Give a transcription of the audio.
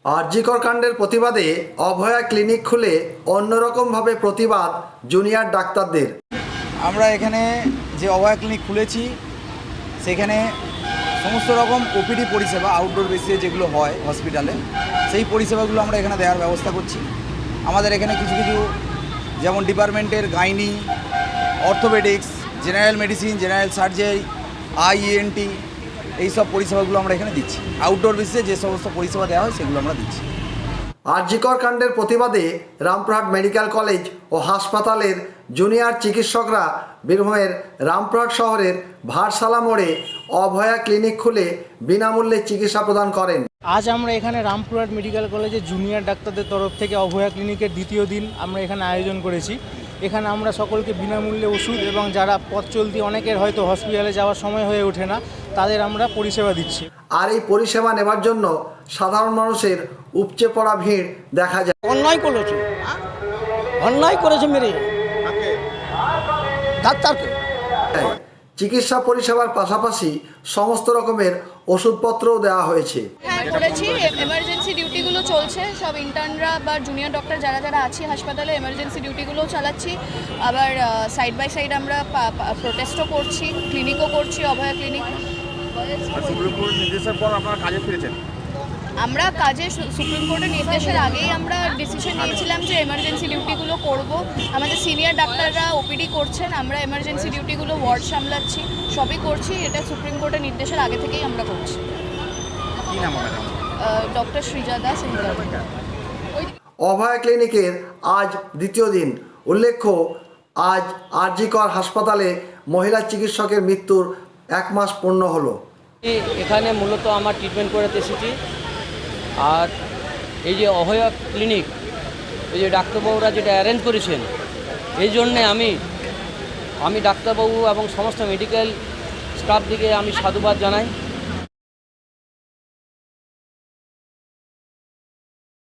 আরজিকর কাণ্ডের প্রতিবাদে অভয়া ক্লিনিক খুলে অন্যরকমভাবে প্রতিবাদ জুনিয়র ডাক্তারদের। আমরা এখানে যে অভয়া ক্লিনিক খুলেছি সেখানে সমস্ত রকম ওপিডি পরিষেবা আউটডোর বেসিসে যেগুলো হয় হসপিটালে সেই পরিষেবাগুলো আমরা এখানে দেওয়ার ব্যবস্থা করছি। আমাদের এখানে কিছু কিছু যেমন ডিপার্টমেন্টের gynae, orthopaedics, general medicine, general surgery, int এইসব পরিষেবাগুলো আমরা এখানে দিচ্ছি। আউটডোর বেসিসে যে সমস্ত পরিষেবা দেওয়া হয় সেগুলো আমরা দিচ্ছি। আরজিকর কাণ্ডের প্রতিবাদে রামপুরহাট মেডিকেল কলেজ ও হাসপাতালের জুনিয়র চিকিৎসকরা বীরভূমের রামপুরহাট শহরের ভারসালা মোড়ে অভয়া ক্লিনিক খুলে বিনামূল্যে চিকিৎসা প্রদান করেন। আজ আমরা এখানে রামপুরহাট মেডিকেল কলেজে জুনিয়র ডাক্তারদের তরফ থেকে অভয়া ক্লিনিকের দ্বিতীয় দিন আমরা এখানে আয়োজন করেছি। এখানে আমরা সকলকে বিনামূল্যে ওষুধ এবং যারা পথ চলতি অনেকের হয়তো হসপিটালে যাওয়ার সময় হয়ে ওঠে না তাদের আমরা পরিষেবা দিচ্ছি। আর এই পরিষেবা নেবার জন্য সাধারণ মানুষের উপচে পড়া ভিড় দেখা যায়। অন্যায় করেছে মেরে ডাক্তারকে। চিকিৎসা পরিষেবার পাশাপাশি সমস্ত রকমের ওষুধপত্রও দেওয়া হয়েছে। হ্যাঁ করেছি, এমার্জেন্সি ডিউটিগুলো চলছে, সব ইন্টার্নরা বা জুনিয়র ডক্টর যারা যারা আছি হাসপাতালে এমার্জেন্সি ডিউটিগুলোও চালাচ্ছি। আবার সাইড বাই সাইড আমরা প্রোটেস্টও করছি, ক্লিনিকও করছি, অভয়া ক্লিনিক। নির্দেশের পর আপনারা কাজে ফিরেছেন? আমরা কাজে সুপ্রিম কোর্টের নির্দেশের আগেই আমরা ডিসিশন নিয়েছিলাম যে এমার্জেন্সি ডিউটিগুলো করব। আমাদের সিনিয়র ডাক্তাররা ওপিডি করছেন, আমরা এমার্জেন্সি ডিউটিগুলো ওয়ার্ড সামলাচ্ছি, সবই করছি। এটা সুপ্রিম কোর্টের নির্দেশের আগে থেকেই আমরা করছি। কি নাম আপনার? ডক্টর সৃজা দাস। অভয়া ক্লিনিকের আজ দ্বিতীয় দিন। উল্লেখ্য, আজ আরজিকর হাসপাতালে মহিলা চিকিৎসকের মৃত্যুর 1 মাস পূর্ণ হলো। এখানে মূলত আমার ট্রিটমেন্ট করাতে এসেছি। আর এই যে অভয়া ক্লিনিক, এই যে ডাক্তারবাবুরা যেটা অ্যারেঞ্জ করেছেন, এই জন্যে আমি ডাক্তারবাবু এবং সমস্ত মেডিকেল স্টাফ দিকে আমি সাধুবাদ জানাই।